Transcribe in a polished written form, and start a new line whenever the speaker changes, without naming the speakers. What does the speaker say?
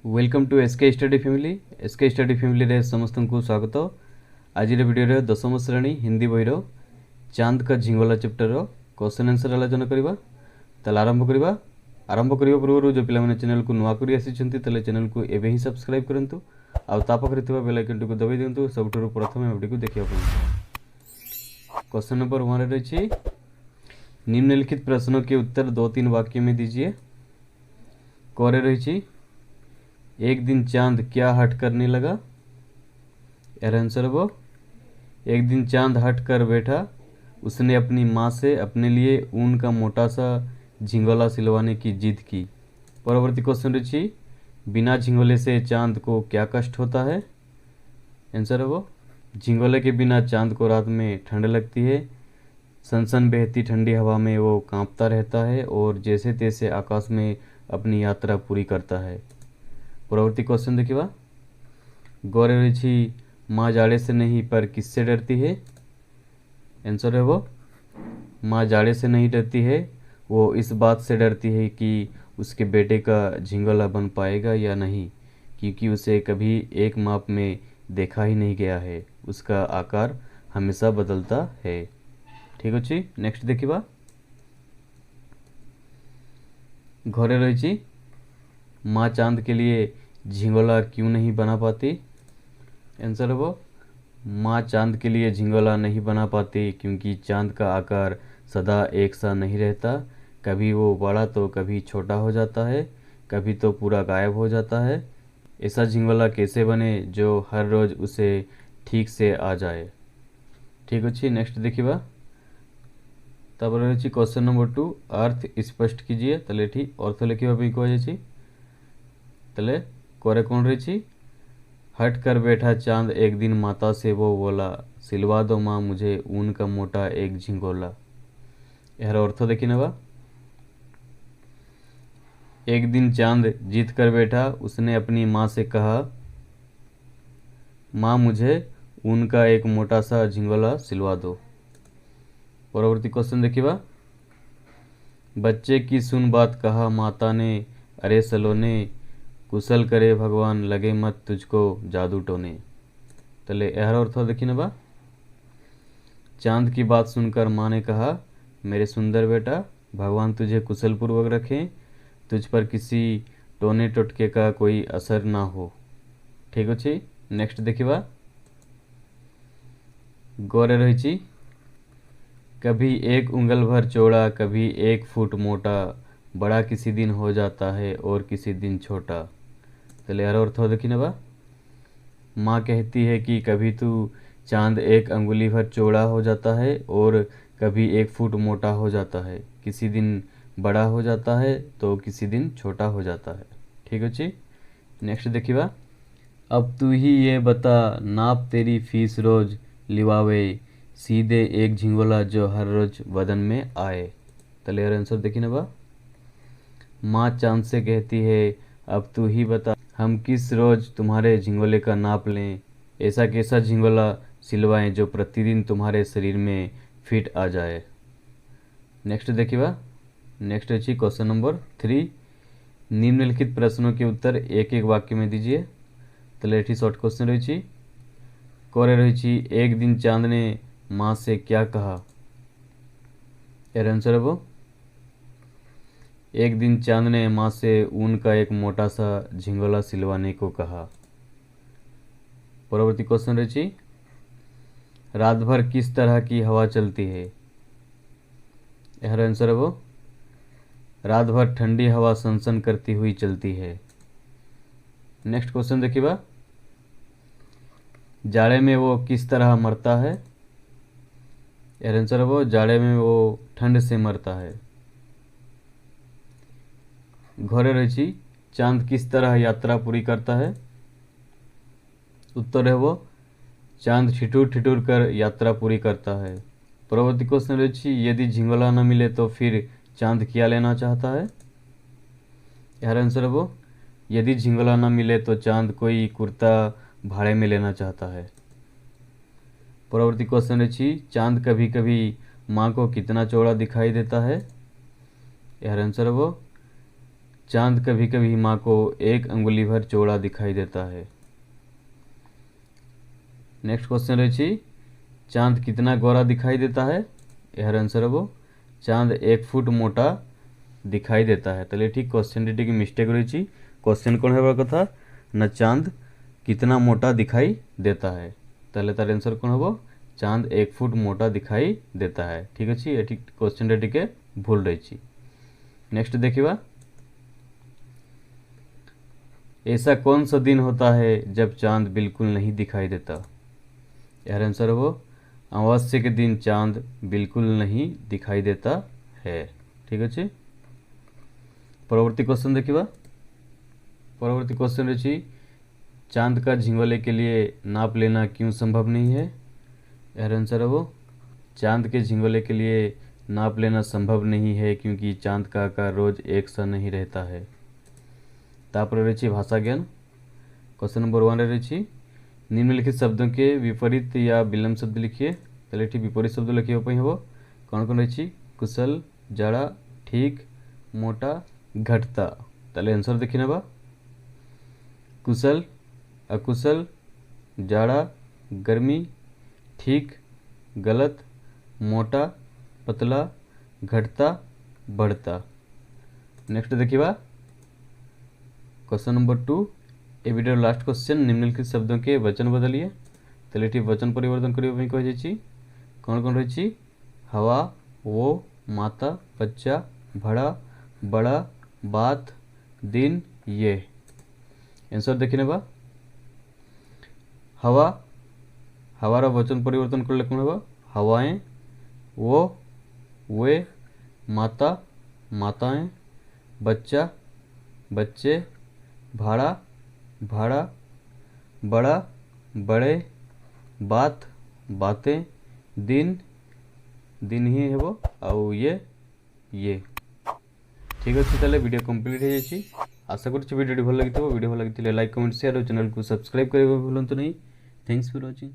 Welcome to SK study family. SK study family रे समस्त को स्वागत। आज वीडियो दशम श्रेणी हिंदी बहिर चांद का झिंगोला चैप्टर क्वेश्चन आंसर आलोचना करवा। ताले आरंभ करवा। आरंभ करने पूर्व जो पिला चैनल को नुआ कर चैनल को एवं ही सब्सक्राइब करूँ। आखिरी बेल आइकन को दबाई दिंतु। सब प्रथम वीडियो को देखा। क्वेश्चन नंबर 1 रही निम्नलिखित प्रश्नों के उत्तर 2-3 वाक्य में दीजिए। कोरे रही एक दिन चांद क्या हट करने लगा। यार आंसर वो एक दिन चांद हट कर बैठा। उसने अपनी माँ से अपने लिए ऊन का मोटा सा झिंगोला सिलवाने की जिद की। परवर्ती क्वेश्चन रही बिना झिंगोले से चांद को क्या कष्ट होता है। आंसर है वो झिंगोले के बिना चांद को रात में ठंड लगती है। सनसन बहती ठंडी हवा में वो कांपता रहता है और जैसे तैसे आकाश में अपनी यात्रा पूरी करता है। परवर्ती क्वेश्चन देखिए गौरे रही माँ जाड़े से नहीं पर किससे डरती है। आंसर है वो माँ जाड़े से नहीं डरती है, वो इस बात से डरती है कि उसके बेटे का झिंगोला बन पाएगा या नहीं, क्योंकि उसे कभी एक माप में देखा ही नहीं गया है। उसका आकार हमेशा बदलता है। ठीक अच्छे। नेक्स्ट देखिए घरे रही माँ चांद के लिए झिंगोला क्यों नहीं बना पाती। आंसर है वो माँ चांद के लिए झिंगोला नहीं बना पाती क्योंकि चांद का आकार सदा एक सा नहीं रहता। कभी वो बड़ा तो कभी छोटा हो जाता है, कभी तो पूरा गायब हो जाता है। ऐसा झिंगोला कैसे बने जो हर रोज़ उसे ठीक से आ जाए। ठीक अच्छी। नेक्स्ट देखिए तब रही क्वेश्चन नंबर 2 अर्थ स्पष्ट कीजिए। तले ठीक अर्थ लिखा कहुच्छी। तले कोरे कौन रही हट कर बैठा चांद एक दिन माता से वो बोला सिलवा दो माँ मुझे ऊन का मोटा एक झिंगोला। यार अर्थ देखी ना एक दिन चांद जीत कर बैठा। उसने अपनी माँ से कहा माँ मुझे ऊन का एक मोटा सा झिंगोला सिलवा दो। परवर्ती क्वेश्चन देखिए बच्चे की सुन बात कहा माता ने अरे सलोने कुशल करे भगवान लगे मत तुझको जादू टोने। तले यह अर्थ देखी ना चांद की बात सुनकर माँ ने कहा मेरे सुंदर बेटा भगवान तुझे कुशल पूर्वक रखें, तुझ पर किसी टोने टोटके का कोई असर ना हो। ठीक अच्छे। नेक्स्ट देखिए गौरे रही कभी एक उंगल भर चौड़ा कभी 1 फुट मोटा, बड़ा किसी दिन हो जाता है और किसी दिन छोटा। चले यार अर्थ देखी ना माँ कहती है कि कभी तू चांद 1 अंगुली भर चौड़ा हो जाता है और कभी 1 फुट मोटा हो जाता है, किसी दिन बड़ा हो जाता है तो किसी दिन छोटा हो जाता है। ठीक अच्छी। नेक्स्ट देखिए अब तू ही ये बता नाप तेरी फीस रोज लिवावे सीधे एक झिंगोला जो हर रोज बदन में आए। तले आंसर देखी ना माँ चांद से कहती है अब तू ही बता हम किस रोज तुम्हारे झिंगोले का नाप लें, ऐसा कैसा झिंगोला सिलवाएं जो प्रतिदिन तुम्हारे शरीर में फिट आ जाए। नेक्स्ट देखिए नेक्स्ट अच्छी क्वेश्चन नंबर 3 निम्नलिखित प्रश्नों के उत्तर एक एक वाक्य में दीजिए। तले शॉर्ट क्वेश्चन रही कोरे रही एक दिन चांद ने माँ से क्या कहा। यार आंसर है वो एक दिन चांद ने माँ से ऊन का एक मोटा सा झिंगोला सिलवाने को कहा। परवर्ती क्वेश्चन रही रात भर किस तरह की हवा चलती है। यह आंसर है वो रात भर ठंडी हवा सनसन करती हुई चलती है। नेक्स्ट क्वेश्चन देखिए जाड़े में वो किस तरह मरता है। यह आंसर है वो जाड़े में वो ठंड से मरता है। घरे रही चांद किस तरह यात्रा पूरी करता है। उत्तर है वो चांद ठिठुर ठिठुर कर यात्रा पूरी करता है। परवर्ती क्वेश्चन रही यदि झिंगोला न मिले तो फिर चांद क्या लेना चाहता है। यार आंसर है वो यदि झिंगोला न मिले तो चांद कोई कुर्ता भाड़े में लेना चाहता है। परवर्ती क्वेश्चन रही चांद कभी कभी माँ को कितना चौड़ा दिखाई देता है। यार आंसर है वो चांद कभी कभी माँ को एक अंगुली भर चौड़ा दिखाई देता है। नेक्स्ट क्वेश्चन रही चांद कितना गोरा दिखाई देता है। यार आंसर है वो चांद 1 फुट मोटा दिखाई देता है। ताले ठीक क्वेश्चन टी मिस्टेक रही। क्वेश्चन कौन है कथा ना चांद कितना मोटा दिखाई देता है। ताले तार आंसर कौन हम चांद 1 फुट मोटा दिखाई देता है। ठीक अच्छे ये क्वेश्चन टी भूल रही। नेक्स्ट देखिए ऐसा कौन सा दिन होता है जब चांद बिल्कुल नहीं दिखाई देता। यार आंसर वो अमावस्या के दिन चांद बिल्कुल नहीं दिखाई देता है। ठीक अच्छे परवर्ती क्वेश्चन देखिए परवर्ती क्वेश्चन रही चांद का झिंगोले के लिए नाप लेना क्यों संभव नहीं है। यार आंसर है वो चांद के झिंगोले के लिए नाप लेना संभव नहीं है क्योंकि चांद का आकार रोज एक सा नहीं रहता है। तापर रही भाषा ज्ञान क्वेश्चन नंबर 1 रही निम्नलिखित शब्दों के विपरीत या विलंब शब्द लिखिए। ताले ठीक विपरीत शब्द लिखिए हम कौन कौन रही कुशल जाड़ा ठीक मोटा घटता। ताले आंसर देखिए ना बा कुशल अकुशल जाड़ा गर्मी ठीक गलत मोटा पतला घटता बढ़ता। नेक्स्ट देखिए बा क्वेश्चन नंबर 2 ए वीडियो लास्ट क्वेश्चन निम्नलिखित शब्दों के वचन बदलिए। ताले ठीक वचन परिवर्तन करिए कह कौन कौन रही हवा वो माता बच्चा भड़ा बड़ा बात दिन ये। आंसर देखिए बा हवा हवारा वचन परिवर्तन कर ले कौन है हवाएं वो वे माता माताएं बच्चा बच्चे भाड़ा भाड़ा बड़ा बड़े बात बातें दिन दिन ही है वो आउ ये ठीक अच्छे ताले वीडियो कंप्लीट हो जाए। आशा कर वीडियो भल लगी वीडियो भल लगी लाइक कमेंट शेयर और चैनल को सब्सक्राइब करने भूलु नहीं। Thanks for watching.